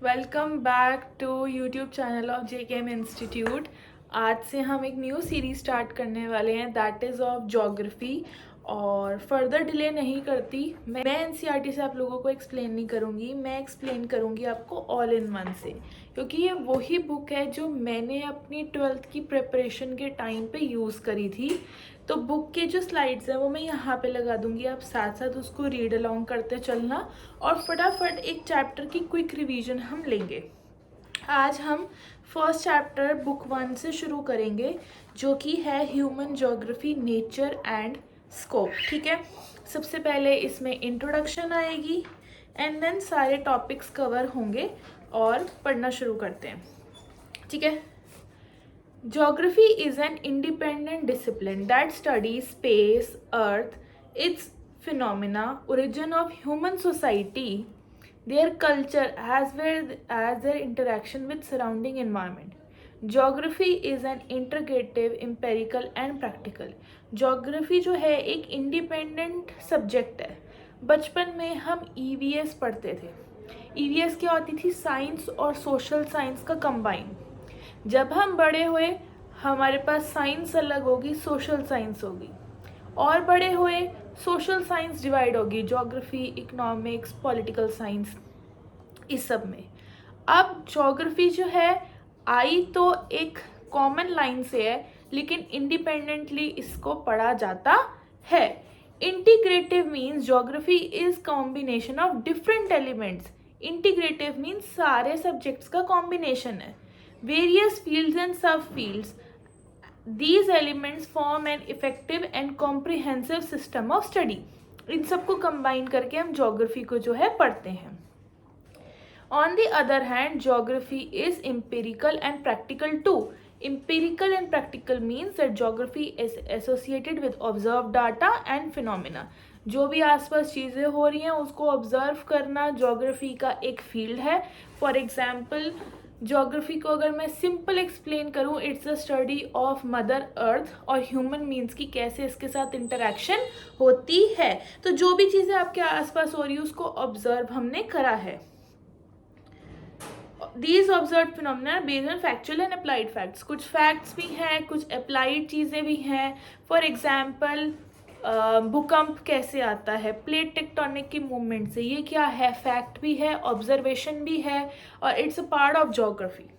Welcome back to YouTube channel of JKM institute. आज से हम एक न्यू सीरीज स्टार्ट करने वाले हैं, दैट इज़ ऑफ ज्योग्राफी। और फर्दर डिले नहीं करती, मैं NCERT से आप लोगों को एक्सप्लेन नहीं करूँगी, मैं एक्सप्लेन करूँगी आपको ऑल इन वन से, क्योंकि ये वही बुक है जो मैंने अपनी 12th की प्रिपरेशन के टाइम पे यूज़ करी थी। तो बुक के जो स्लाइड्स हैं वो मैं यहाँ पे लगा दूँगी, आप साथ साथ उसको रीड अलोंग करते चलना और फटाफट एक चैप्टर की क्विक रिवीजन हम लेंगे। आज हम फर्स्ट चैप्टर बुक 1 से शुरू करेंगे, जो कि है human geography, nature and scope. ठीक है, सबसे पहले इसमें इंट्रोडक्शन आएगी एंड देन सारे टॉपिक्स कवर होंगे और पढ़ना शुरू करते हैं। ठीक है, Geography is an independent discipline that studies space, Earth, its phenomena, origin of human society, their culture as well as their interaction with surrounding environment. Geography is an integrative, empirical and practical. Geography जो है एक independent subject है। बचपन में हम EVS पढ़ते थे। EVS क्या होती थी? साइंस और सोशल साइंस का कंबाइन। जब हम बड़े हुए हमारे पास साइंस अलग होगी, सोशल साइंस होगी, और बड़े हुए सोशल साइंस डिवाइड होगी, ज्योग्राफी, इकोनॉमिक्स, पॉलिटिकल साइंस, इस सब में। अब ज्योग्राफी जो है आई तो एक कॉमन लाइन से है, लेकिन इंडिपेंडेंटली इसको पढ़ा जाता है। Integrative means geography is combination of different elements. Integrative means सारे सब्जेक्ट्स का कॉम्बिनेशन है, various fields and subfields. These elements form an effective and comprehensive system of study. इन सबको कंबाइन करके हम ज्योग्राफी को जो है पढ़ते हैं। On the other hand, geography is empirical and practical too. Empirical and practical means that geography is associated with observed data and phenomena. जो भी आसपास चीज़ें हो रही हैं उसको ऑब्जर्व करना ज्योग्राफी का एक फील्ड है। फॉर एग्जाम्पल, ज्योग्राफी को अगर मैं सिंपल एक्सप्लेन करूँ, it's a study of mother earth और ह्यूमन मीन्स की कैसे इसके साथ इंटरेक्शन होती है। तो जो भी चीज़ें आपके आसपास हो रही है उसको ऑब्जर्व हमने करा है। These observed phenomena are based on factual and applied facts. कुछ facts भी हैं, कुछ applied चीज़ें भी हैं। For example, भूकंप कैसे आता है? प्लेट टेक्टोनिक की मूवमेंट से। ये क्या है? फैक्ट भी है, ऑब्जर्वेशन भी है, और it's a part of geography.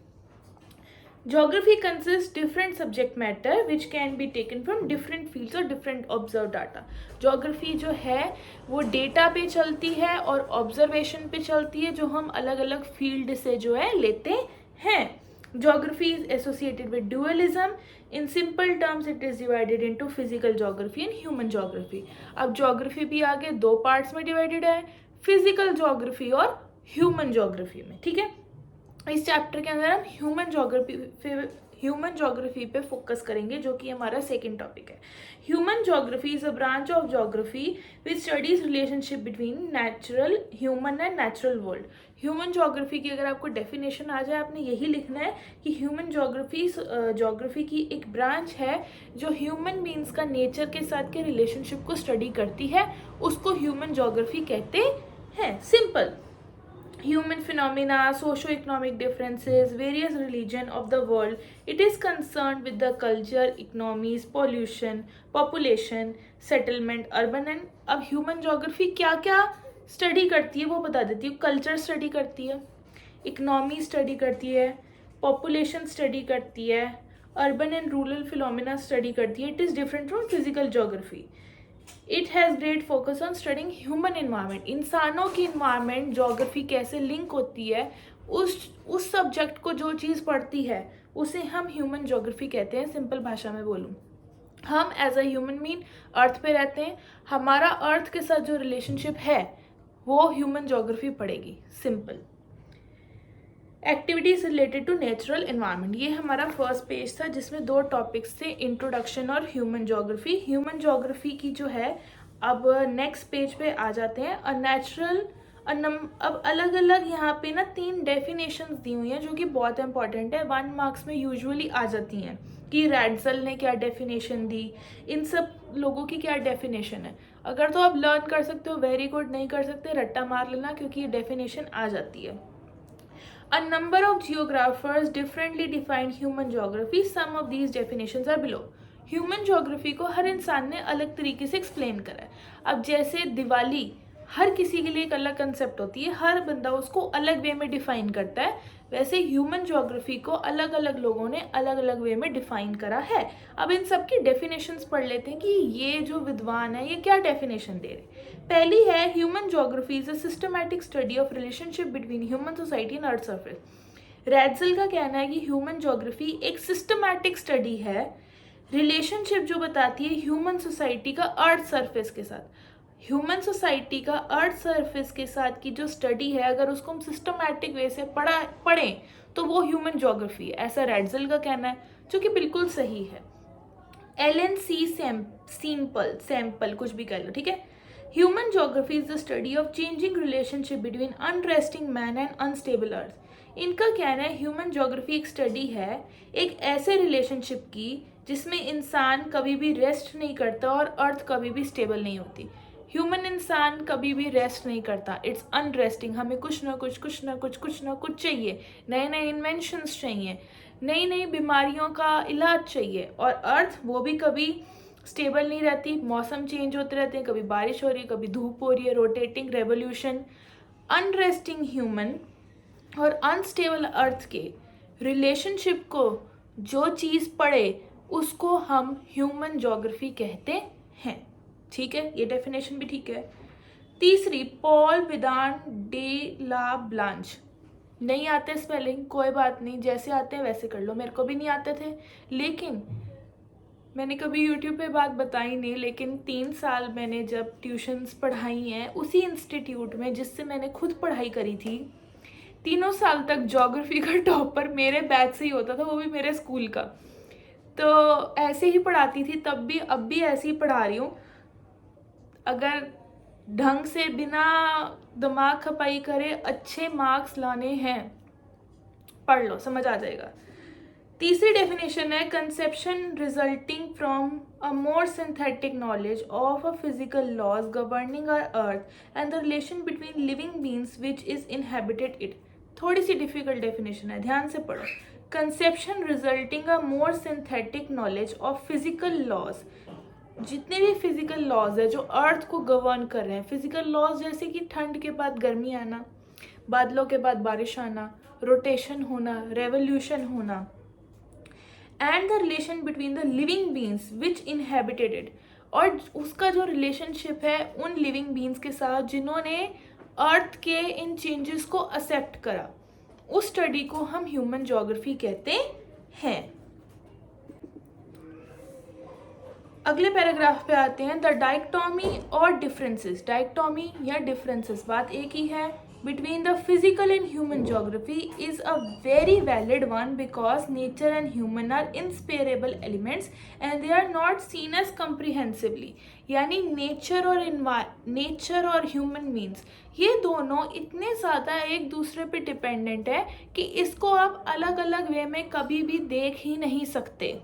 Geography consists different subject matter which can be taken from different fields or different observed data. Geography जो है वो डेटा पे चलती है और ऑब्जर्वेशन पे चलती है, जो हम अलग अलग फील्ड से जो है लेते हैं। Geography is associated with dualism. In simple terms, it is divided into physical geography and human geography. अब geography भी आगे दो पार्ट्स में डिवाइडेड है, फिजिकल geography और ह्यूमन geography में। ठीक है, इस चैप्टर के अंदर हम ह्यूमन ज्योग्राफी पे फोकस करेंगे, जो कि हमारा सेकंड टॉपिक है। Human geography is a branch of geography which studies relationship between natural, human and natural world. Human geography की अगर आपको डेफिनेशन आ जाए, आपने यही लिखना है कि ह्यूमन ज्योग्राफी की एक ब्रांच है जो ह्यूमन बींग्स का नेचर के साथ के रिलेशनशिप को स्टडी करती है, उसको ह्यूमन ज्योग्राफी कहते हैं। Simple. Human phenomena, socio-economic differences, various religion of the world. It is concerned with the culture, economies, pollution, population, settlement, urban and अब human geography क्या क्या स्टडी करती है वो बता देती हूँ। कल्चर स्टडी करती है, इकोनॉमी स्टडी करती है, पॉपुलेशन स्टडी करती है, urban and rural phenomena study करती है। It is different from physical geography. It has great focus on studying human environment. इंसानों की इन्वायरमेंट ज्योग्राफी कैसे लिंक होती है, उस सब्जेक्ट को जो चीज़ पढ़ती है उसे हम ह्यूमन ज्योग्राफी कहते हैं। सिंपल भाषा में बोलूँ, हम एज अ ह्यूमन बीइंग अर्थ पे रहते हैं, हमारा अर्थ के साथ जो रिलेशनशिप है वो ह्यूमन ज्योग्राफी पढ़ेगी। Simple. Activities related to natural environment, ये हमारा फर्स्ट पेज था जिसमें दो टॉपिक्स थे, इंट्रोडक्शन और ह्यूमन ज्योग्राफी। ह्यूमन ज्योग्राफी की जो है अब नेक्स्ट पेज पे आ जाते हैं। अब अलग अलग यहाँ पे ना 3 डेफिनेशंस दी हुई हैं जो कि बहुत इंपॉर्टेंट है, 1 मार्क्स में यूजुअली आ जाती हैं कि रैडसल ने क्या डेफिनेशन दी, इन सब लोगों की क्या डेफिनेशन है। अगर तो आप लर्न कर सकते हो वेरी गुड, नहीं कर सकते रट्टा मार लेना, क्योंकि ये डेफिनेशन आ जाती है। A number of geographers differently define human geography. Some of these definitions are below. Human geography को हर इंसान ने अलग तरीके से एक्सप्लेन करा है. अब जैसे दिवाली हर किसी के लिए एक अलग कंसेप्ट होती है, हर बंदा उसको अलग वे में डिफाइन करता है, वैसे ह्यूमन ज्योग्राफी को अलग अलग लोगों ने अलग अलग वे में डिफाइन करा है. अब इन सब की डेफिनेशंस पढ़ लेते हैं कि ये जो विद्वान है ये क्या डेफिनेशन दे रहे. पहली है, human geography is a systematic study of relationship between human society and earth surface. रैडजल का कहना है कि ह्यूमन ज्योग्राफी एक सिस्टमैटिक स्टडी है, रिलेशनशिप जो बताती है ह्यूमन सोसाइटी का अर्थ सरफेस के साथ. ह्यूमन सोसाइटी का अर्थ सरफेस के साथ की जो स्टडी है, अगर उसको हम सिस्टमैटिक वे से पढ़ें तो वो ह्यूमन ज्योग्राफी है, ऐसा रैडजल का कहना है, जो कि बिल्कुल सही है. एलन सी सैम्पल कुछ भी कह लो, ठीक है. Human geography is the study of changing relationship between unresting man and unstable earth. इनका कहना है ह्यूमन ज्योग्राफी एक स्टडी है एक ऐसे रिलेशनशिप की जिसमें इंसान कभी भी रेस्ट नहीं करता और अर्थ कभी भी स्टेबल नहीं होती. ह्यूमन इंसान कभी भी रेस्ट नहीं करता, इट्स अनरेस्टिंग. हमें कुछ ना कुछ चाहिए, नए नए इन्वेंशंस चाहिए, नई नई बीमारियों का इलाज चाहिए. और अर्थ वो भी कभी स्टेबल नहीं रहती, मौसम चेंज होते रहते हैं, कभी बारिश हो रही है, कभी धूप हो रही है, रोटेटिंग रेवोल्यूशन. अनरेस्टिंग ह्यूमन और अनस्टेबल अर्थ के रिलेशनशिप को जो चीज़ पढ़े उसको हम ह्यूमन ज्योग्राफी कहते हैं. ठीक है, ये डेफिनेशन भी ठीक है. तीसरी, पॉल विदान डे ला ब्लांच. नहीं आते स्पेलिंग, कोई बात नहीं, जैसे आते हैं वैसे कर लो. मेरे को भी नहीं आते थे, लेकिन मैंने कभी यूट्यूब पे बात बताई नहीं, लेकिन 3 साल मैंने जब ट्यूशन्स पढ़ाई हैं उसी इंस्टीट्यूट में जिससे मैंने खुद पढ़ाई करी थी, 3 साल तक ज्योग्राफी का टॉपर मेरे बैच से ही होता था, वो भी मेरे स्कूल का. तो ऐसे ही पढ़ाती थी तब भी, अब भी ऐसे ही पढ़ा रही हूँ. अगर ढंग से बिना दिमाग खपाई करे अच्छे मार्क्स लाने हैं, पढ़ लो, समझ आ जाएगा. तीसरी डेफिनेशन है, conception resulting from a more synthetic knowledge of a physical laws governing our earth and the relation between living beings which is inhabited it. थोड़ी सी डिफिकल्ट डेफिनेशन है, ध्यान से पढ़ो. Conception resulting a more synthetic knowledge of physical laws. जितने भी physical laws है जो अर्थ को गवर्न कर रहे हैं, फिजिकल लॉज जैसे कि ठंड के बाद गर्मी आना, बादलों के बाद बारिश आना, रोटेशन होना, रेवोल्यूशन होना, and the relation between the living beings which inhabited it. और उसका जो रिलेशनशिप है उन लिविंग बींग्स के साथ जिन्होंने अर्थ के इन चेंजेस को एक्सेप्ट करा, उस स्टडी को हम ह्यूमन ज्योग्राफी कहते हैं. अगले पैराग्राफ पे आते हैं, द डायक्टोमी और डिफरेंसेस. डायक्टोमी या डिफरेंसेस, बात एक ही है. Between the physical and human geography is a very valid one because nature and human are inseparable elements and they are not seen as comprehensively. यानी नेचर और ह्यूमन मीन्स ये दोनों इतने ज़्यादा एक दूसरे पे डिपेंडेंट है कि इसको आप अलग अलग वे में कभी भी देख ही नहीं सकते.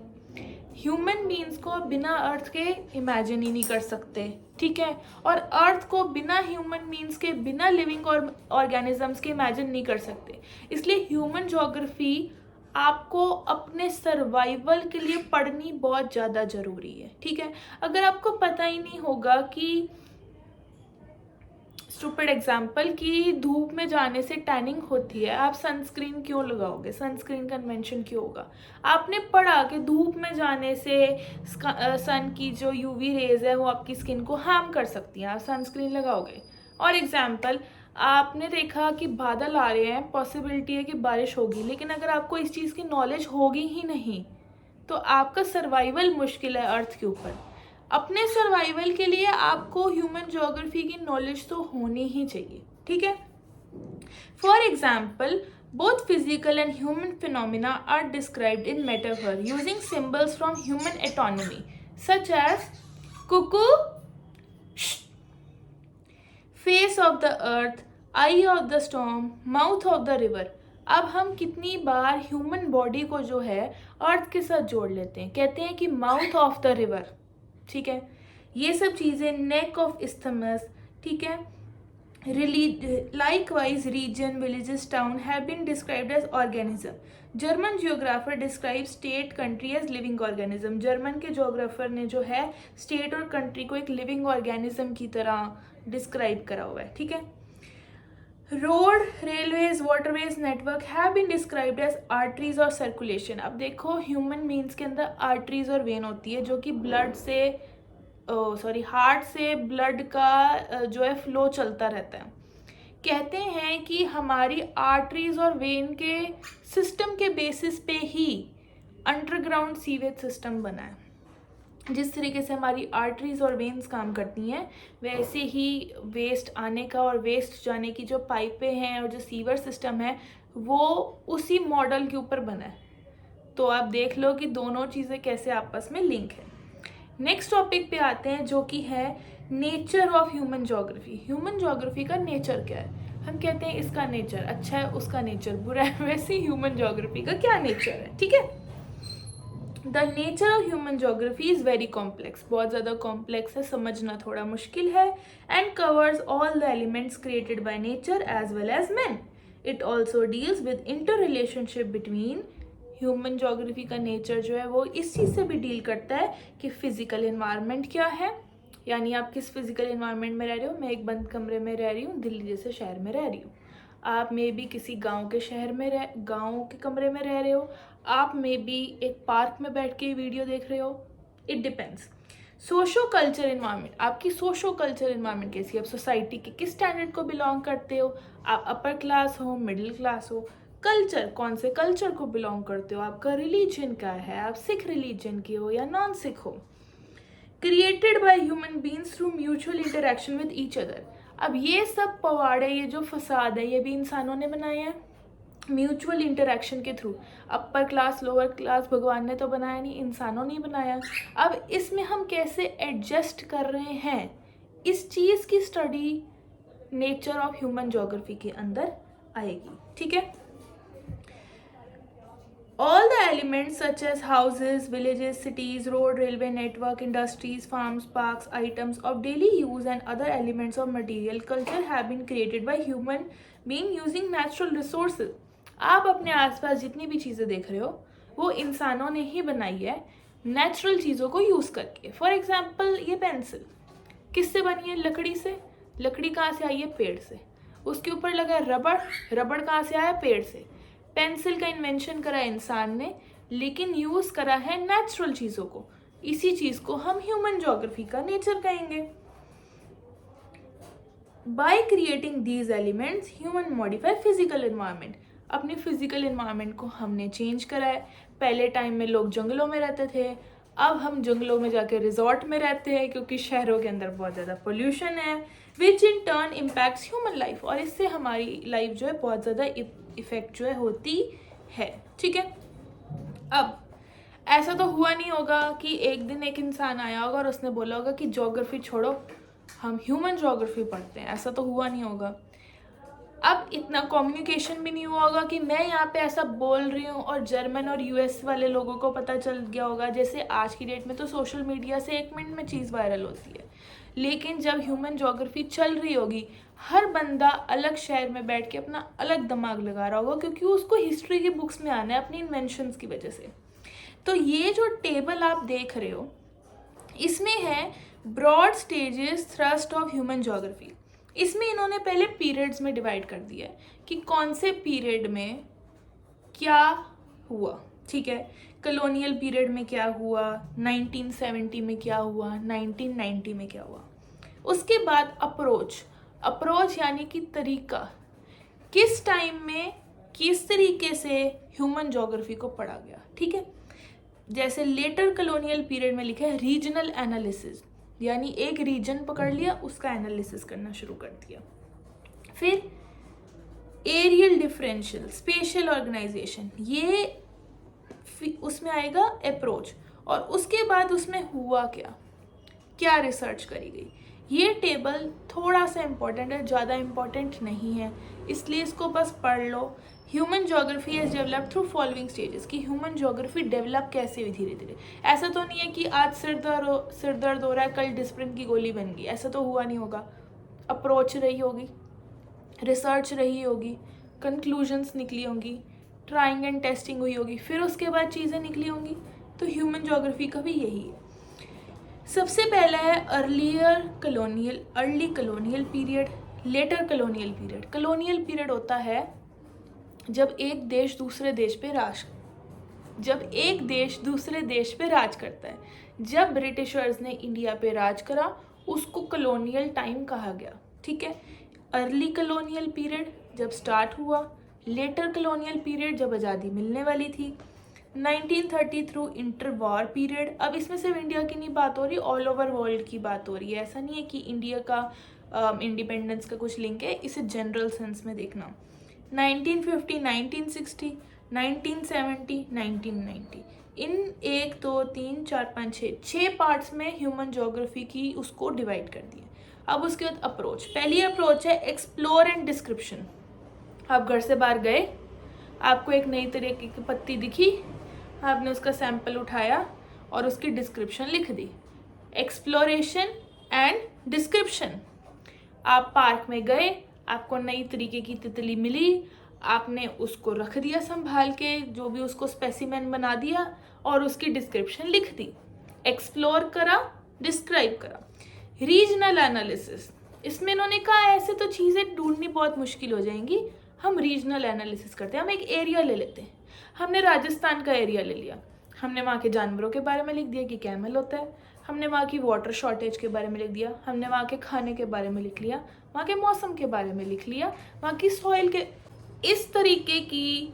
ह्यूमन बींग्स को बिना अर्थ के इमेजिन ही नहीं कर सकते, ठीक है, और अर्थ को बिना ह्यूमन बींग्स के, बिना लिविंग ऑर्गेनिजम्स के इमेजिन नहीं कर सकते. इसलिए ह्यूमन ज्योग्राफी आपको अपने सर्वाइवल के लिए पढ़नी बहुत ज़्यादा ज़रूरी है. ठीक है, अगर आपको पता ही नहीं होगा कि, स्टूपिड एग्जाम्पल, कि धूप में जाने से टैनिंग होती है, आप सनस्क्रीन क्यों लगाओगे, सनस्क्रीन कन्वेंशन क्यों होगा. आपने पढ़ा कि धूप में जाने से सन की जो यूवी रेज है वो आपकी स्किन को हार्म कर सकती हैं, आप सनस्क्रीन लगाओगे. और एग्जाम्पल, आपने देखा कि बादल आ रहे हैं, पॉसिबिलिटी है कि बारिश होगी, लेकिन अगर आपको इस चीज़ की नॉलेज होगी ही नहीं तो आपका सर्वाइवल मुश्किल है अर्थ के ऊपर. अपने सर्वाइवल के लिए आपको ह्यूमन ज्योग्राफी की नॉलेज तो होनी ही चाहिए. ठीक है, for example, both physical and human phenomena are described in metaphor using symbols from human anatomy such as cuckoo, face of the earth, eye of the storm, mouth of the river. अब हम कितनी बार human body को जो है अर्थ के साथ जोड़ लेते हैं, कहते हैं कि माउथ ऑफ द रिवर. ठीक है, ये सब चीज़ें, नेक ऑफ इस्थमस, ठीक है, Likewise, region, villages, town have been described as organism. German geographer describes state, country as living organism. German के जोग्राफर ने जो है स्टेट और कंट्री को एक लिविंग ऑर्गेनिज्म की तरह डिस्क्राइब करा हुआ है, ठीक है. Road, railways, waterways network have been described as arteries और सर्कुलेशन. अब देखो ह्यूमन बींग्स के अंदर आर्टरीज और वेन होती है जो कि ब्लड से हार्ट से ब्लड का जो है फ्लो चलता रहता है. कहते हैं कि हमारी आर्टरीज और वेन के सिस्टम के बेसिस पे ही अंडरग्राउंड सीवेज सिस्टम बना है. जिस तरीके से हमारी आर्टरीज और वेन्स काम करती हैं वैसे ही वेस्ट आने का और वेस्ट जाने की जो पाइपें हैं और जो सीवर सिस्टम है वो उसी मॉडल के ऊपर बना है. तो आप देख लो कि दोनों चीज़ें कैसे आपस में लिंक है. नेक्स्ट टॉपिक पे आते हैं जो कि है nature of human geography. Human geography का नेचर क्या है. हम कहते हैं इसका नेचर अच्छा है, उसका नेचर बुरा है, वैसे ही ह्यूमन ज्योग्राफी का क्या नेचर है, ठीक है. The nature of human geography is very complex. बहुत ज़्यादा कॉम्प्लेक्स है, समझना थोड़ा मुश्किल है. And covers all the elements created by nature as well as man. It also deals with inter relationship between. Human geography का नेचर जो है वो इस चीज़ से भी डील करता है कि फिजिकल इन्वायरमेंट क्या है, यानी आप किस फिजिकल इन्वायरमेंट में रह रहे हो. मैं एक बंद कमरे में रह रही हूँ, दिल्ली जैसे शहर में रह रही हूँ. आप मे बी किसी गांव के कमरे में रह रहे हो. आप मे बी एक पार्क में बैठ के वीडियो देख रहे हो. It depends. Socio culture environment, आपकी सोशो कल्चर इन्वायरमेंट कैसी है, आप सोसाइटी के किस स्टैंडर्ड को बिलोंग करते हो. आप अपर क्लास हो, मिडिल क्लास हो. कल्चर, कौन से कल्चर को बिलोंग करते हो. आपका रिलीजन क्या है, आप सिख रिलीजन के हो या नॉन सिख हो. Created by human beings through mutual interaction with each other. अब ये सब पवाड़े, ये जो फसाद है, ये भी इंसानों ने बनाए हैं म्यूचुअल इंटरेक्शन के through. Upper class lower class भगवान ने तो बनाया नहीं, इंसानों ने बनाया. अब इसमें हम कैसे एडजस्ट कर रहे हैं, इस चीज़ की study nature of human geography के अंदर आएगी, ठीक है. All the elements such as houses, villages, cities, road, railway network, industries, farms, parks, items of daily use and other elements of material culture have been created by human being using natural resources. आप अपने आसपास जितनी भी चीज़ें देख रहे हो वो इंसानों ने ही बनाई है नेचुरल चीज़ों को यूज़ करके. फॉर एग्जाम्पल ये पेंसिल किससे बनी है, लकड़ी से. लकड़ी कहाँ से आई है, पेड़ से. उसके ऊपर लगा है रबड़, रबड़ कहाँ से आया, पेड़ से. पेंसिल का इन्वेंशन करा इंसान ने लेकिन यूज़ करा है नेचुरल चीज़ों को. इसी चीज़ को हम ह्यूमन ज्योग्राफी का नेचर कहेंगे. By creating these elements human modify physical environment. अपनी फिजिकल इन्वायरमेंट को हमने चेंज करा है. पहले टाइम में लोग जंगलों में रहते थे, अब हम जंगलों में जाके रिजॉर्ट में रहते हैं क्योंकि शहरों के अंदर बहुत ज़्यादा पोल्यूशन है, which in turn impacts human life. और इससे हमारी लाइफ जो है बहुत ज़्यादा इफेक्ट जो है होती है, ठीक है. अब ऐसा तो हुआ नहीं होगा कि एक दिन एक इंसान आया होगा और उसने बोला होगा कि ज्योग्राफी छोड़ो हम ह्यूमन ज्योग्राफी पढ़ते हैं. ऐसा तो हुआ नहीं होगा. अब इतना कम्युनिकेशन भी नहीं हुआ होगा कि मैं यहाँ पे ऐसा बोल रही हूँ और जर्मन और यूएस वाले लोगों को पता चल गया होगा. जैसे आज की डेट में तो सोशल मीडिया से 1 मिनट में चीज़ वायरल होती है, लेकिन जब ह्यूमन ज्योग्राफी चल रही होगी हर बंदा अलग शहर में बैठ के अपना अलग दिमाग लगा रहा होगा क्योंकि उसको हिस्ट्री की बुक्स में आना है अपनी इन्वेंशंस की वजह से. तो ये जो टेबल आप देख रहे हो इसमें है broad stages thrust of human geography. इसमें इन्होंने पहले पीरियड्स में डिवाइड कर दिया है कि कौन से पीरियड में क्या हुआ, ठीक है. कॉलोनियल पीरियड में क्या हुआ, 1970 में क्या हुआ, 1990 में क्या हुआ. उसके बाद अप्रोच यानी कि तरीका, किस टाइम में किस तरीके से ह्यूमन ज्योग्राफी को पढ़ा गया, ठीक है. जैसे लेटर कॉलोनियल पीरियड में लिखा है रीजनल एनालिसिस, यानी एक रीजन पकड़ लिया उसका एनालिसिस करना शुरू कर दिया. फिर एरियल डिफरेंशियल स्पेशल ऑर्गेनाइजेशन, ये उसमें आएगा अप्रोच. और उसके बाद उसमें हुआ क्या रिसर्च करी गई. ये टेबल थोड़ा सा इम्पोर्टेंट है, ज़्यादा इम्पोर्टेंट नहीं है, इसलिए इसको बस पढ़ लो. Human geography has develop through following stages, कि ह्यूमन ज्योग्राफी डेवलप कैसे हुई धीरे धीरे. ऐसा तो नहीं है कि आज सिर दर्द हो रहा है कल डिस्प्रिन की गोली बन गई, ऐसा तो हुआ नहीं होगा. अप्रोच रही होगी, रिसर्च रही होगी, कंक्लूजन्स निकली होंगी, ट्राइंग एंड टेस्टिंग हुई होगी, फिर उसके बाद चीज़ें निकली होंगी। तो ह्यूमन ज्योग्राफी का भी यही है। सबसे पहला है early colonial period, later colonial period. Colonial period होता है जब एक देश दूसरे देश पे राज करता है। जब ब्रिटिशर्स ने इंडिया पे राज करा उसको कलोनियल टाइम कहा गया, ठीक है। अर्ली कलोनियल पीरियड जब स्टार्ट हुआ, लेटर कलोनियल पीरियड जब आज़ादी मिलने वाली थी, 1930 थ्रू इंटर वॉर पीरियड। अब इसमें सिर्फ इंडिया की नहीं बात हो रही, ऑल ओवर वर्ल्ड की बात हो रही है। ऐसा नहीं है कि इंडिया का इंडिपेंडेंस का कुछ लिंक है, इसे जनरल सेंस में देखना। 1950, 1960, 1970, 1990, इन 1 2 3 4 5 6 पार्ट्स में ह्यूमन ज्योग्राफी की उसको डिवाइड कर दिया। अब उसके बाद अप्रोच, पहली अप्रोच है एक्सप्लोर एंड डिस्क्रिप्शन। आप घर से बाहर गए, आपको एक नई तरीके की पत्ती दिखी, आपने उसका सैंपल उठाया और उसकी डिस्क्रिप्शन लिख दी। Exploration and description. आप पार्क में गए, आपको नई तरीके की तितली मिली, आपने उसको रख दिया संभाल के, जो भी उसको स्पेसिमेन बना दिया और उसकी डिस्क्रिप्शन लिख दी। एक्सप्लोर करा, डिस्क्राइब करा। रीजनल एनालिसिस, इसमें इन्होंने कहा ऐसे तो चीज़ें ढूंढनी बहुत मुश्किल हो जाएंगी, हम रीजनल एनालिसिस करते हैं। हम एक एरिया ले लेते हैं, हमने राजस्थान का एरिया ले लिया, हमने वहाँ के जानवरों के बारे में लिख दिया कि कैमल होता है, हमने वहाँ की वाटर शॉर्टेज के बारे में लिख दिया, हमने वहाँ के खाने के बारे में लिख लिया, वहाँ के मौसम के बारे में लिख लिया, वहाँ की सॉइल के, इस तरीके की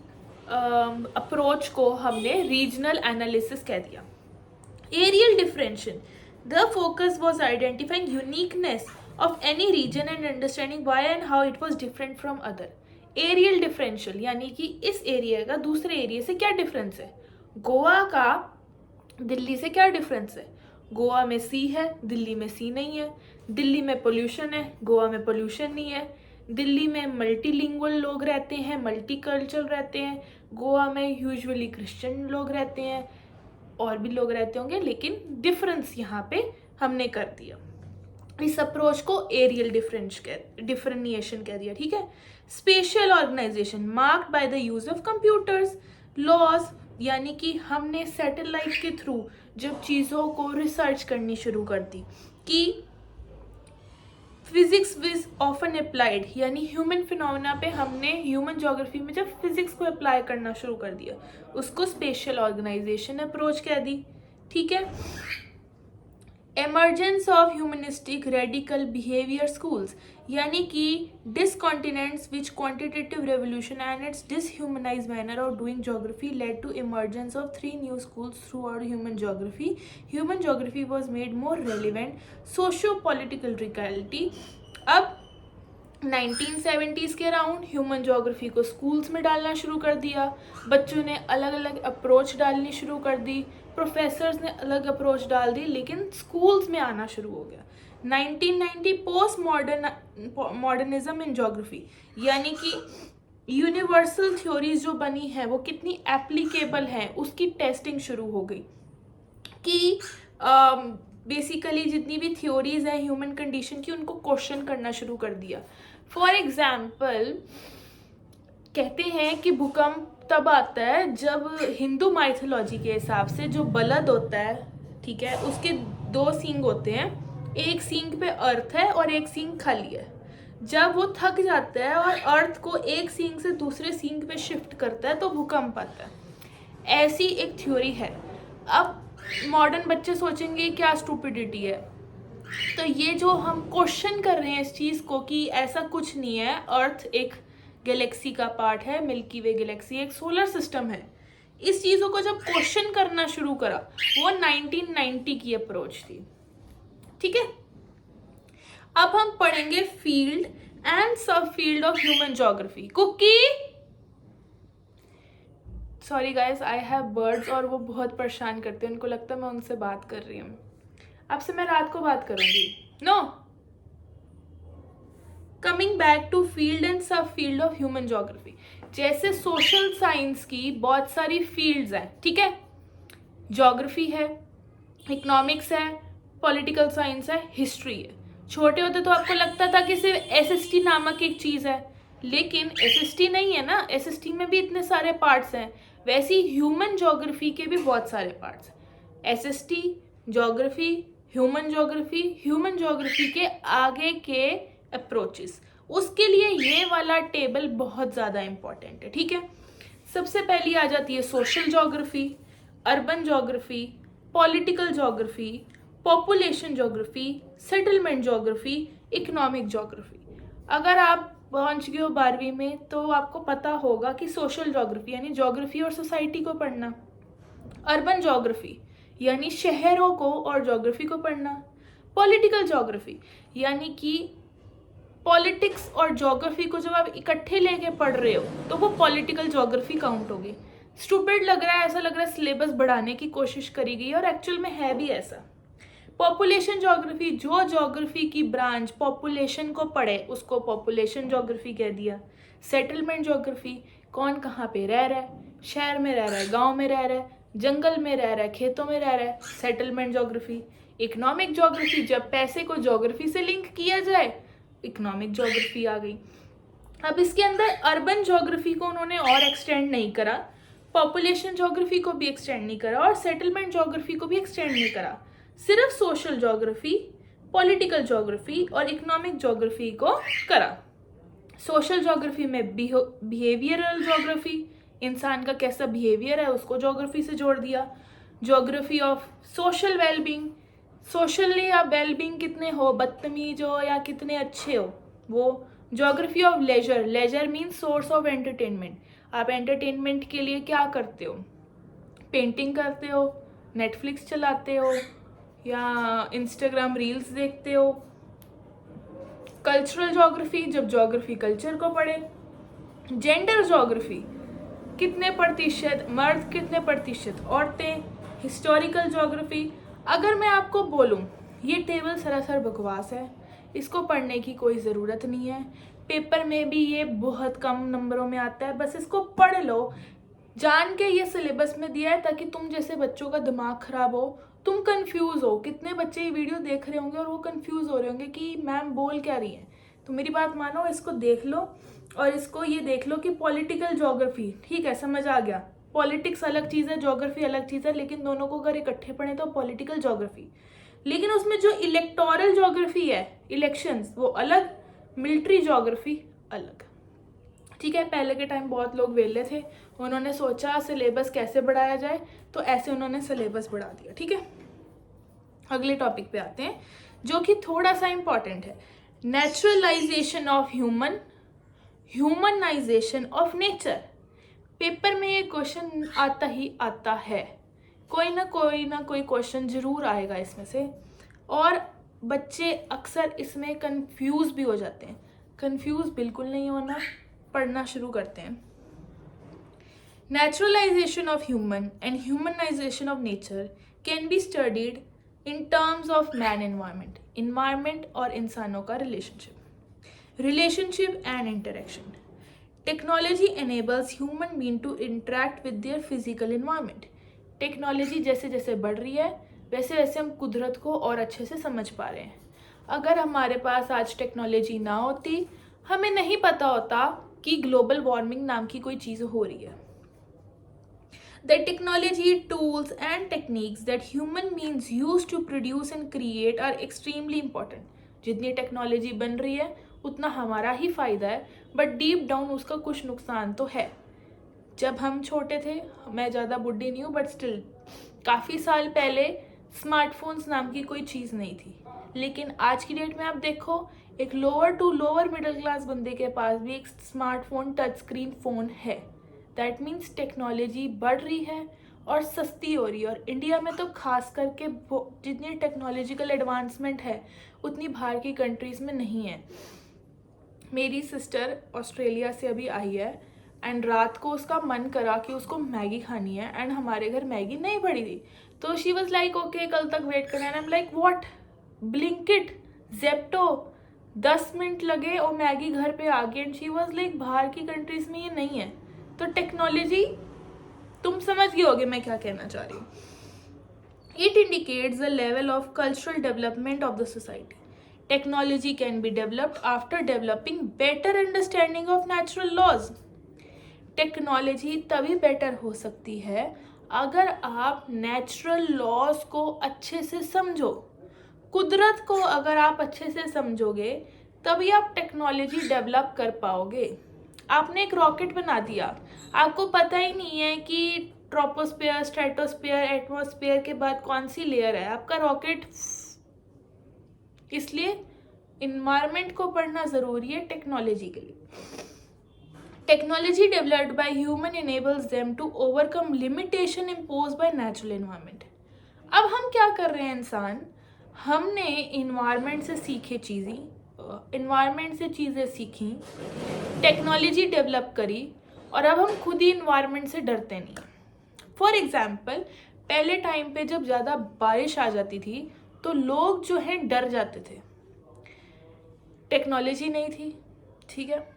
अप्रोच को हमने रीजनल एनालिसिस कह दिया। Areal differentiation, the focus was identifying uniqueness of any region and understanding why and how it was different from other. Areal differential यानी कि इस एरिया का दूसरे एरिया से क्या डिफरेंस है। गोवा का दिल्ली से क्या डिफरेंस है। गोवा में सी है, दिल्ली में सी नहीं है। दिल्ली में पोल्यूशन है, गोवा में पोल्यूशन नहीं है। दिल्ली में मल्टीलिंगुअल लोग रहते हैं, मल्टीकल्चरल रहते हैं। गोवा में यूजुअली क्रिश्चियन लोग रहते हैं, और भी लोग रहते होंगे, लेकिन डिफरेंस यहाँ पे हमने कर दिया। इस अप्रोच को एरियल डिफरेंशिएशन कह दिया, ठीक है। Spatial organisation marked by the use of computers, laws, यानी कि हमने सैटेलाइट के थ्रू जब चीज़ों को रिसर्च करनी शुरू कर दी कि फिजिक्स विज ऑफन अप्लाइड, यानी ह्यूमन फिनोमेना पे हमने ह्यूमन ज्योग्राफी में जब फिजिक्स को अप्लाई करना शुरू कर दिया, उसको स्पेशल ऑर्गेनाइजेशन अप्रोच कह दी, ठीक है। Emergence of humanistic radical behaviour schools, यानी कि discontents which quantitative revolution and its dehumanise manner of doing geography led to emergence of 3 new schools throughout human geography. Human geography was made more relevant socio political reality. अब 1970s के around human geography को schools में डालना शुरू कर दिया, बच्चों ने अलग अलग अप्रोच डालनी शुरू कर दी, प्रोफेसर्स ने अलग अप्रोच डाल दी, लेकिन स्कूल्स में आना शुरू हो गया। 1990 पोस्ट मॉडर्निज्म इन ज्योग्राफी, यानी कि यूनिवर्सल थ्योरीज जो बनी है वो कितनी एप्लीकेबल है उसकी टेस्टिंग शुरू हो गई कि बेसिकली जितनी भी थ्योरीज हैं ह्यूमन कंडीशन की उनको क्वेश्चन करना शुरू कर दिया। फॉर एग्जाम्पल कहते हैं कि भूकंप तब आता है जब हिंदू माइथोलॉजी के हिसाब से जो बलद होता है, ठीक है, उसके 2 सींग होते हैं, एक सींग पे अर्थ है और एक सींग खाली है। जब वो थक जाता है और अर्थ को एक सींग से दूसरे सींग पे शिफ्ट करता है तो भूकंप आता है। ऐसी एक थ्योरी है। अब मॉडर्न बच्चे सोचेंगे क्या स्टूपिडिटी है, तो ये जो हम क्वेश्चन कर रहे हैं इस चीज़ को कि ऐसा कुछ नहीं है, अर्थ एक गैलेक्सी का पार्ट है, मिल्की वे गैलेक्सी एक सोलर सिस्टम है, इस चीज़ों को जब क्वेश्चन करना शुरू करा वो 1990 की अप्रोच थी, ठीक है। अब हम पढ़ेंगे field and sub field of human geography. Cookie, sorry guys, I have birds और वो बहुत परेशान करते हैं, उनको लगता है मैं उनसे बात कर रही हूँ। आपसे मैं रात को बात करूंगी। No, coming back to field and sub field of human geography. जैसे सोशल साइंस की बहुत सारी फील्ड्स हैं, ठीक है, ज्योग्राफी है, इकोनॉमिक्स है, पॉलिटिकल साइंस है, हिस्ट्री है। छोटे होते तो आपको लगता था कि सिर्फ एसएसटी नामक एक चीज़ है, लेकिन एसएसटी नहीं है ना, एसएसटी में भी इतने सारे पार्ट्स हैं, वैसे ही ह्यूमन ज्योग्राफी के भी बहुत सारे पार्ट्स हैं। एसएसटी, ज्योग्राफी, ह्यूमन ज्योग्राफी के आगे के अप्रोचेस, उसके लिए ये वाला टेबल बहुत ज़्यादा इम्पॉर्टेंट है, ठीक है। सबसे पहली आ जाती है social geography, urban geography, political geography, population geography, settlement geography, economic geography. अगर आप पहुंच गए हो 12वीं में तो आपको पता होगा कि सोशल ज्योग्राफी यानी ज्योग्राफी और सोसाइटी को पढ़ना, अर्बन ज्योग्राफी यानी शहरों को और ज्योग्राफी को पढ़ना, पॉलिटिकल ज्योग्राफी यानी कि पॉलिटिक्स और ज्योग्राफी को जब आप इकट्ठे लेके पढ़ रहे हो तो वो पॉलिटिकल ज्योग्राफी काउंट होगी। स्टूपिड लग रहा है, ऐसा लग रहा है सिलेबस बढ़ाने की कोशिश करी गई है और एक्चुअल में है भी ऐसा। पॉपुलेशन ज्योग्राफी, जो ज्योग्राफी की ब्रांच पॉपुलेशन को पढ़े उसको पॉपुलेशन ज्योग्राफी कह दिया। सेटलमेंट ज्योग्राफी, कौन कहाँ पे रह रहा है, शहर में रह रहा है, गांव में रह रहा है, जंगल में रह रहा है, खेतों में रह रहा है, सेटलमेंट ज्योग्राफी। इकोनॉमिक ज्योग्राफी, जब पैसे को ज्योग्राफी से लिंक किया जाए, इकोनॉमिक ज्योग्राफी आ गई। अब इसके अंदर अर्बन ज्योग्राफी को उन्होंने और एक्सटेंड नहीं करा, पॉपुलेशन ज्योग्राफी को भी एक्सटेंड नहीं करा और सेटलमेंट ज्योग्राफी को भी एक्सटेंड नहीं करा, सिर्फ सोशल ज्योग्राफी, पॉलिटिकल ज्योग्राफी और इकोनॉमिक ज्योग्राफी को करा। सोशल ज्योग्राफी में बिहेवियरल ज्योग्राफी, इंसान का कैसा बिहेवियर है उसको ज्योग्राफी से जोड़ दिया। Geography of social wellbeing, socially आप वेलबींग कितने हो, बदतमीज हो या कितने अच्छे हो वो। Geography of leisure, leisure means source of entertainment, आप एंटरटेनमेंट के लिए क्या करते हो, पेंटिंग करते हो, नेटफ्लिक्स चलाते हो या इंस्टाग्राम रील्स देखते हो। कल्चरल ज्योग्राफी, जब ज्योग्राफी कल्चर को पढ़े। जेंडर ज्योग्राफी, कितने प्रतिशत मर्द, कितने प्रतिशत औरतें। हिस्टोरिकल ज्योग्राफी, अगर मैं आपको बोलूं ये टेबल सरासर बकवास है, इसको पढ़ने की कोई ज़रूरत नहीं है, पेपर में भी ये बहुत कम नंबरों में आता है, बस इसको पढ़ लो जान के ये सिलेबस में दिया है ताकि तुम जैसे बच्चों का दिमाग खराब हो, तुम कंफ्यूज हो। कितने बच्चे ये वीडियो देख रहे होंगे और वो कंफ्यूज हो रहे होंगे कि मैम बोल क्या रही है। तो मेरी बात मानो, इसको देख लो और इसको ये देख लो कि पॉलिटिकल ज्योग्राफी, ठीक है समझ आ गया, पॉलिटिक्स अलग चीज़ है, ज्योग्राफी अलग चीज़ है, लेकिन दोनों को अगर इकट्ठे पढ़े तो पॉलिटिकल ज्योग्राफी। लेकिन उसमें जो इलेक्टोरल ज्योग्राफी है, इलेक्शंस, वो अलग, मिलिट्री ज्योग्राफी अलग, ठीक है। पहले के टाइम बहुत लोग वेले थे, उन्होंने सोचा सिलेबस कैसे बढ़ाया जाए तो ऐसे उन्होंने सिलेबस बढ़ा दिया, ठीक है। अगले टॉपिक पे आते हैं जो कि थोड़ा सा इंपॉर्टेंट है, naturalisation of human, humanisation of nature. Paper में ये क्वेश्चन आता ही आता है, कोई ना कोई क्वेश्चन जरूर आएगा इसमें से, और बच्चे अक्सर इसमें कंफ्यूज भी हो जाते हैं। कंफ्यूज बिल्कुल नहीं होना, पढ़ना शुरू करते हैं। Naturalisation of human and humanisation of nature can be studied in terms of man environment, environment और इंसानों का relationship and interaction. Technology enables human being to interact with their physical environment। Technology जैसे जैसे बढ़ रही है वैसे वैसे हम कुदरत को और अच्छे से समझ पा रहे हैं। अगर हमारे पास आज टेक्नोलॉजी ना होती, हमें नहीं पता होता कि ग्लोबल वार्मिंग नाम की कोई चीज़ हो रही है। The technology, tools and techniques that human beings use to produce and create are extremely important। जितनी टेक्नोलॉजी बन रही है उतना हमारा ही फ़ायदा है, बट डीप डाउन उसका कुछ नुकसान तो है। जब हम छोटे थे, मैं ज़्यादा बुढ़ी नहीं हूँ बट स्टिल काफ़ी साल पहले स्मार्टफोन्स नाम की कोई चीज़ नहीं थी, लेकिन आज की डेट में आप देखो एक lower to lower middle class बंदे के पास भी एक स्मार्टफोन, टच स्क्रीन फ़ोन है। दैट मीन्स टेक्नोलॉजी बढ़ रही है और सस्ती हो रही है, और इंडिया में तो खास करके जितनी टेक्नोलॉजिकल एडवांसमेंट है उतनी बाहर की कंट्रीज़ में नहीं है। मेरी सिस्टर ऑस्ट्रेलिया से अभी आई है एंड रात को उसका मन करा कि उसको मैगी खानी है एंड हमारे घर मैगी नहीं पड़ी थी, तो शी वाज लाइक ओके कल तक वेट करना है। I am like what, Blinkit, Zepto, 10 minute लगे और मैगी घर पे आ गई। एंड शी वाज लाइक बाहर की कंट्रीज में ये नहीं है। तो टेक्नोलॉजी, तुम समझ गए होगे मैं क्या कहना चाह रही हूँ। It indicates the level of cultural development of the society. Technology can be developed after developing better understanding of natural laws. Technology तभी बेटर हो सकती है अगर आप नेचुरल लॉज को अच्छे से समझो। कुदरत को अगर आप अच्छे से समझोगे तभी आप टेक्नोलॉजी डेवलप कर पाओगे। आपने एक रॉकेट बना दिया, आपको पता ही नहीं है कि ट्रोपोस्फीयर, स्ट्रेटोस्फीयर, एटमॉस्फेयर के बाद कौन सी लेयर है, आपका रॉकेट। इसलिए इन्वायरमेंट को पढ़ना ज़रूरी है टेक्नोलॉजी के लिए। Technology developed by human enables them to overcome limitation imposed by natural environment। अब हम क्या कर रहे हैं इंसान, हमने इन्वायरमेंट से सीखे चीज़ें, इन्वायरमेंट से चीज़ें सीखी, टेक्नोलॉजी डेवलप करी, और अब हम खुद ही इन्वायरमेंट से डरते नहीं। फॉर एग्जाम्पल, पहले टाइम पे जब ज़्यादा बारिश आ जाती थी तो लोग जो हैं डर जाते थे। टेक्नोलॉजी नहीं थी, ठीक है,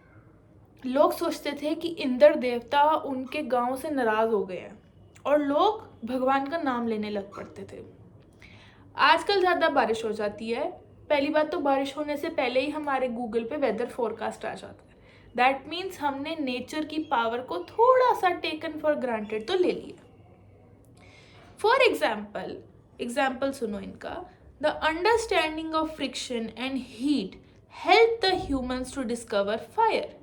लोग सोचते थे कि इंद्र देवता उनके गांव से नाराज़ हो गए हैं और लोग भगवान का नाम लेने लग पड़ते थे। आजकल ज़्यादा बारिश हो जाती है, पहली बात तो बारिश होने से पहले ही हमारे गूगल पे वेदर फोरकास्ट आ जाता है। दैट मीन्स हमने नेचर की पावर को थोड़ा सा टेकन फॉर ग्रांटेड तो ले लिया। फॉर एग्जाम्पल सुनो इनका, the understanding of friction and heat help the humans to discover fire.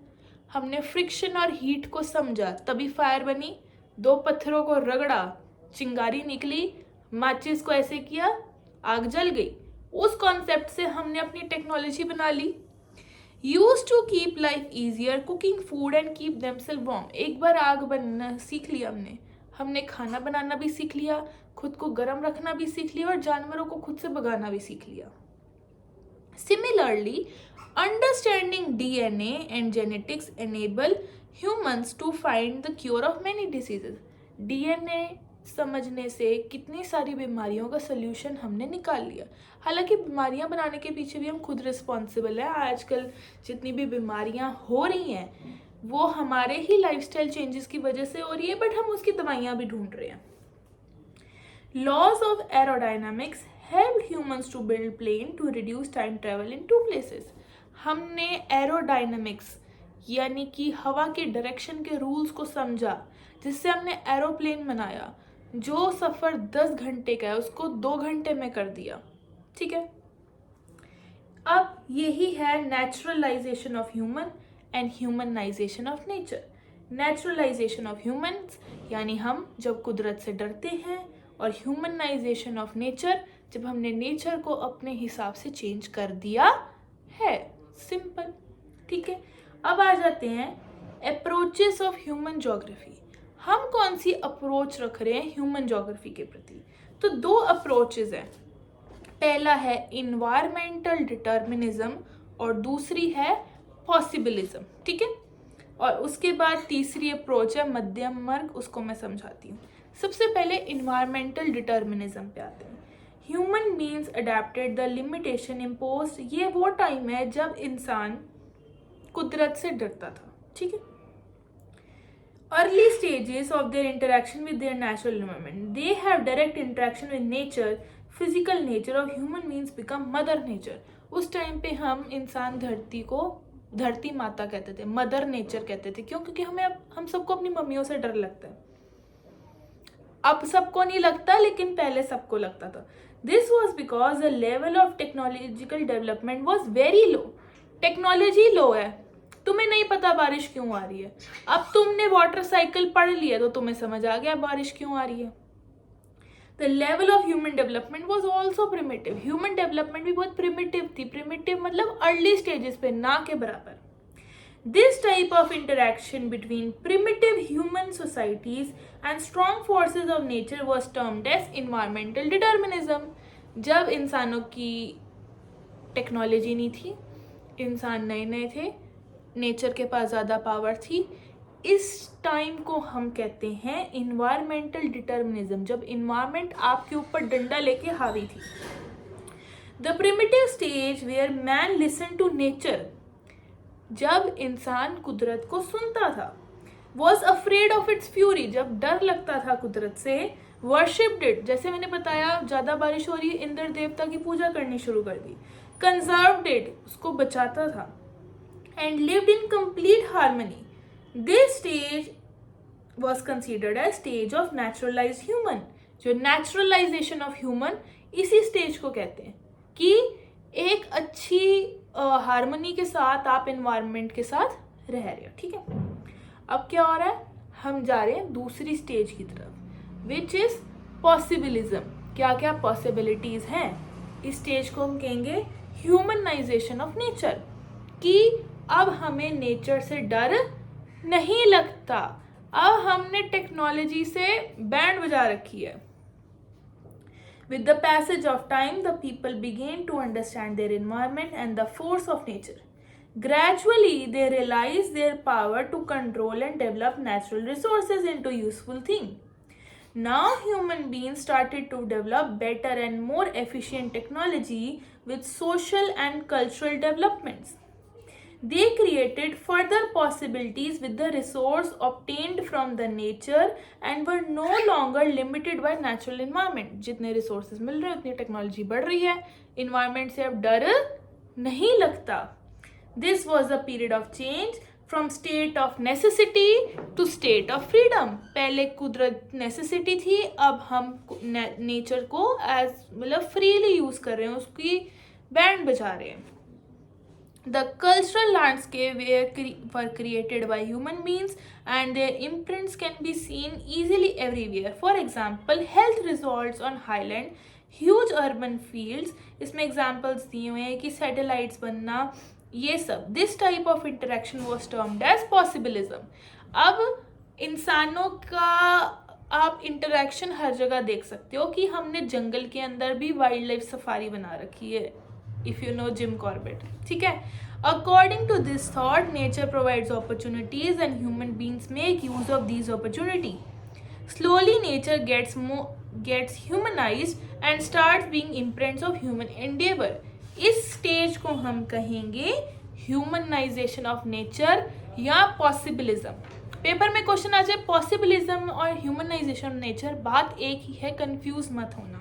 हमने फ्रिक्शन और हीट को समझा तभी फायर बनी। दो पत्थरों को रगड़ा, चिंगारी निकली, माचिस को ऐसे किया, आग जल गई। उस कॉन्सेप्ट से हमने अपनी टेक्नोलॉजी बना ली। Use to keep life easier, cooking food and keep themselves warm. एक बार आग बनना सीख लिया हमने खाना बनाना भी सीख लिया, खुद को गर्म रखना भी सीख लिया, और जानवरों को खुद से भगाना भी सीख लिया। Similarly, understanding DNA and genetics enable humans to find the cure of many diseases। DNA समझने से कितनी सारी बीमारियों का सल्यूशन हमने निकाल लिया। हालांकि बीमारियां बनाने के पीछे भी हम खुद रिस्पॉन्सिबल हैं। आजकल जितनी भी बीमारियां हो रही हैं वो हमारे ही लाइफस्टाइल चेंजेस की वजह से हो रही है, बट हम उसकी दवाइयां भी ढूंढ रहे हैं। Laws of aerodynamics helped humans to build plane to reduce time travel in two places। हमने एरोडायनामिक्स यानी कि हवा के डायरेक्शन के रूल्स को समझा, जिससे हमने एरोप्लेन बनाया। जो सफ़र 10 घंटे का है उसको 2 घंटे में कर दिया, ठीक है। अब यही है naturalisation of human and humanisation of nature. Naturalisation of humans यानी हम जब कुदरत से डरते हैं, और ह्यूमनाइजेशन ऑफ नेचर जब हमने नेचर को अपने हिसाब से चेंज कर दिया है। सिंपल, ठीक है। अब आ जाते हैं अप्रोचेस ऑफ ह्यूमन ज्योग्राफी। हम कौन सी अप्रोच रख रहे हैं ह्यूमन ज्योग्राफी के प्रति? तो 2 अप्रोचेस हैं। पहला है इन्वायरमेंटल डिटर्मिनिज्म और दूसरी है पॉसिबिलिज्म, ठीक है। और उसके बाद तीसरी अप्रोच है मध्यम मार्ग, उसको मैं समझाती हूँ। सबसे पहले इन्वायरमेंटल डिटर्मिनिज्म पे आते हैं। Human beings adapted the limitation imposed. ये वो टाइम है जब इंसान कुदरत से डरता था, ठीक है। Early stages of their interaction with their natural environment, they have direct interaction with nature, physical nature of human beings become mother nature. उस टाइम पे हम इंसान धरती को धरती माता कहते थे, मदर नेचर कहते थे। क्यों? क्योंकि हम सबको अपनी मम्मियों से डर लगता है। अब सबको नहीं लगता, लेकिन पहले सबको लगता था। This was because the level of technological development was very low. Technology low है, तुम्हें नहीं पता बारिश क्यों आ रही है। अब तुमने वाटर साइकिल पढ़ लिया तो तुम्हें समझ आ गया बारिश क्यों आ रही है। The level of human development was also primitive. Human development भी बहुत प्रिमिटिव थी। प्रिमिटिव मतलब अर्ली स्टेजेस पे, ना के बराबर। This type of interaction between primitive human societies and strong forces of nature was termed as environmental determinism। जब इंसानों की टेक्नोलॉजी नहीं थी, इंसान नए नए थे, नेचर के पास ज़्यादा पावर थी, इस टाइम को हम कहते हैं इन्वायरमेंटल डिटर्मिनिज्म। जब इन्वायरमेंट आपके ऊपर डंडा लेके हावी थी। The primitive stage where man listen to nature, जब इंसान कुदरत को सुनता था। Was afraid of its fury, जब डर लगता था कुदरत से। वर्शिप्ड इट, जैसे मैंने बताया ज़्यादा बारिश हो रही है, इंद्र देवता की पूजा करनी शुरू कर दी। conserved it, उसको बचाता था, and lived in complete harmony. This stage was considered as stage of naturalized human. जो naturalization of human, इसी stage को कहते हैं कि एक अच्छी हारमोनी के साथ आप एनवायरनमेंट के साथ रह रहे हो. ठीक है, अब क्या हो रहा है, हम जा रहे हैं दूसरी स्टेज की तरफ, विच इज पॉसिबिलिज्म. क्या क्या पॉसिबिलिटीज हैं, इस स्टेज को हम कहेंगे ह्यूमनाइजेशन ऑफ नेचर, कि अब हमें नेचर से डर नहीं लगता, अब हमने टेक्नोलॉजी से बैंड बजा रखी है. With the passage of time, the people began to understand their environment and the force of nature. Gradually, they realized their power to control and develop natural resources into useful things. Now, human beings started to develop better and more efficient technology with social and cultural developments. They created further possibilities with the resource obtained from the nature and were no longer limited by natural environment. जितने resources मिल रहे हैं उतनी technology बढ़ रही है, environment से अब डर नहीं लगता. This was a period of change from state of necessity to state of freedom. पहले कुदरत necessity थी, अब हम nature को as मतलब freely use कर रहे हैं, उसकी बैंड बजा रहे हैं. The cultural landscape were created by human beings and their imprints can be seen easily everywhere. For example, health resorts on highland, huge urban fields, इसमें examples दिए हुए हैं कि satellites बनना, ये सब. This type of interaction was termed as possibilism. अब इंसानों का आप इंटरेक्शन हर जगह देख सकते हो कि हमने जंगल के अंदर भी वाइल्ड लाइफ सफारी बना रखी है, if you know Jim Corbett. ठीक है, according to this thought, nature provides opportunities and human beings make use of these opportunities. Slowly, nature gets humanized and starts being imprints of human endeavor. इस stage को हम कहेंगे humanisation of nature या possibilism. Paper में question आ जाए possibilism और humanisation of nature, बात एक ही है, कंफ्यूज मत होना.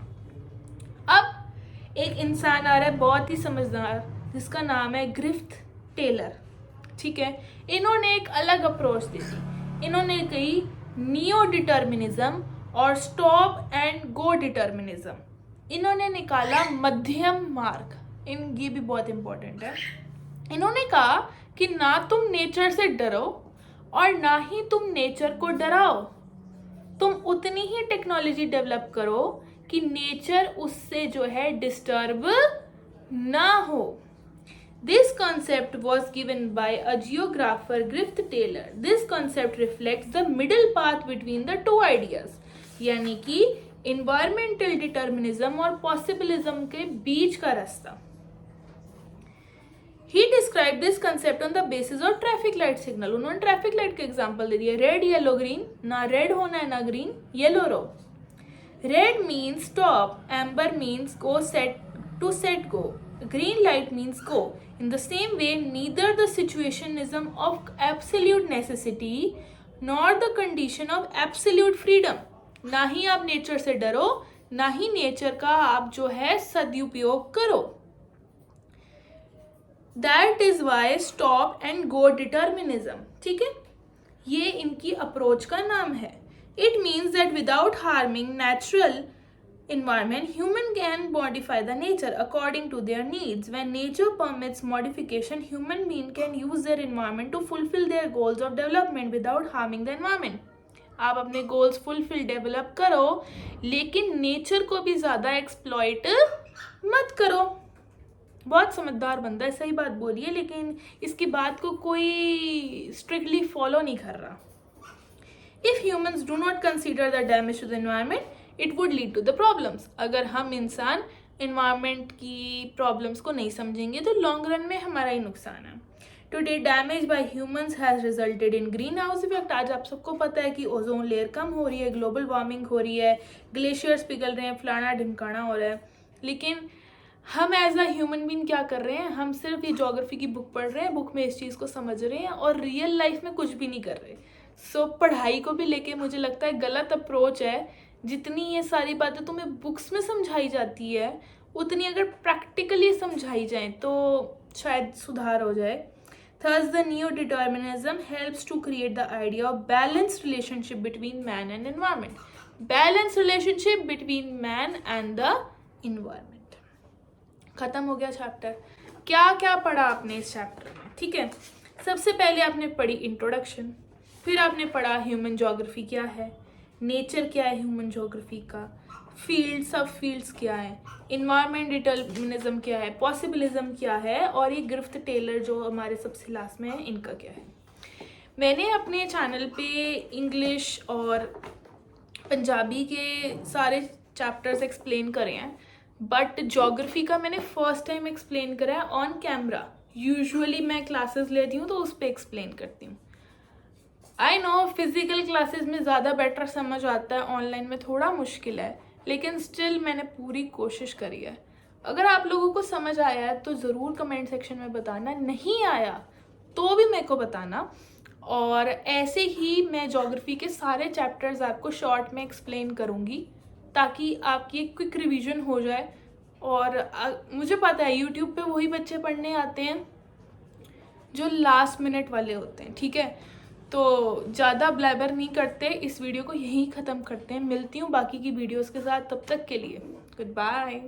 अब एक इंसान आ रहा है बहुत ही समझदार, जिसका नाम है ग्रिफ्थ टेलर. ठीक है, इन्होंने एक अलग अप्रोच दी थी. इन्होंने कही नियो डिटर्मिनिज्म और स्टॉप एंड गो डिटर्मिनिज्म. इन्होंने निकाला मध्यम मार्ग. ये भी बहुत इंपॉर्टेंट है. इन्होंने कहा कि ना तुम नेचर से डरो और ना ही तुम नेचर को डराओ, तुम उतनी ही टेक्नोलॉजी डेवलप करो कि नेचर उससे जो है डिस्टर्ब ना हो. This concept was given by a geographer Griffith Taylor. This concept reflects the middle path between the two ideas. यानी कि environmental determinism और possibilism के बीच का रास्ता. He described this concept on the basis of traffic light signal. उन्होंने traffic light के example दे दिए, red yellow green, ना रेड होना है ना green, yellow row. Red means stop, amber means go set go, green light means go. In the same way, neither the situationism of absolute necessity nor the condition of absolute freedom. ना ही आप nature से डरो, ना ही nature का आप जो है सदुपयोग करो. That is why stop and go determinism. ठीक है, ये इनकी अप्रोच का नाम है. It means that without harming natural environment, human can modify the nature according to their needs. When nature permits modification, human being can use their environment to fulfill their goals of development without harming the environment. आप अपने goals fulfill develop करो, लेकिन nature को भी ज़्यादा exploit मत करो. बहुत समझदार बंदा है, सही बात बोली है, लेकिन इसकी बात को कोई strictly follow नहीं कर रहा. If humans do not consider the damage to the environment, it would lead to the problems. अगर हम इंसान environment की problems को नहीं समझेंगे तो long run में हमारा ही नुकसान है. Today, damage by humans has resulted in greenhouse effect. आज आप सबको पता है कि ओजोन लेयर कम हो रही है, ग्लोबल वार्मिंग हो रही है, ग्लेशियर्स पिघल रहे हैं, फलाना ढिमकाना हो रहा है. लेकिन हम एज अ ह्यूमन बीइंग क्या कर रहे हैं, हम सिर्फ ये ज्योग्राफी की बुक पढ़ रहे हैं, बुक में इस चीज़ को समझ रहे हैं और रियल लाइफ में कुछ भी नहीं कर रहे. सो पढ़ाई को भी लेके मुझे लगता है गलत अप्रोच है. जितनी ये सारी बातें तुम्हें बुक्स में समझाई जाती है उतनी अगर प्रैक्टिकली समझाई जाए तो शायद सुधार हो जाए. Thus, the neo-determinism helps to create the idea of balanced relationship between man and environment. Balanced relationship between man and the environment. खत्म हो गया चैप्टर. क्या क्या पढ़ा आपने इस चैप्टर में? ठीक है, सबसे पहले आपने पढ़ी इंट्रोडक्शन, फिर आपने पढ़ा ह्यूमन ज्योग्राफी क्या है, नेचर क्या है ह्यूमन ज्योग्राफी का, फील्ड सब फील्ड्स क्या है, इन्वायरमेंट डिटर्मिनिज्म क्या है, पॉसिबिलिज्म क्या है, और ये ग्रिफ्थ टेलर जो हमारे सबसे लास्ट में है इनका क्या है. मैंने अपने चैनल पे इंग्लिश और पंजाबी के सारे चैप्टर्स एक्सप्लेन करे हैं, बट ज्योग्राफी का मैंने फर्स्ट टाइम एक्सप्लेन करा है ऑन कैमरा. यूजुअली मैं क्लासेस लेती हूँ तो उस पर एक्सप्लेन करती हूँ. आई नो फिजिकल क्लासेस में ज़्यादा बेटर समझ आता है, ऑनलाइन में थोड़ा मुश्किल है, लेकिन स्टिल मैंने पूरी कोशिश करी है. अगर आप लोगों को समझ आया है तो ज़रूर कमेंट सेक्शन में बताना, नहीं आया तो भी मेरे को बताना. और ऐसे ही मैं ज्योग्राफी के सारे चैप्टर्स आपको शॉर्ट में एक्सप्लेन करूँगी ताकि आपकी एक क्विक रिवीजन हो जाए. और मुझे पता है यूट्यूब पे वही बच्चे पढ़ने आते हैं जो लास्ट मिनट वाले होते हैं. ठीक है, तो ज़्यादा ब्लैबर नहीं करते, इस वीडियो को यहीं ख़त्म करते हैं. मिलती हूँ बाकी की वीडियोस के साथ, तब तक के लिए गुड बाय.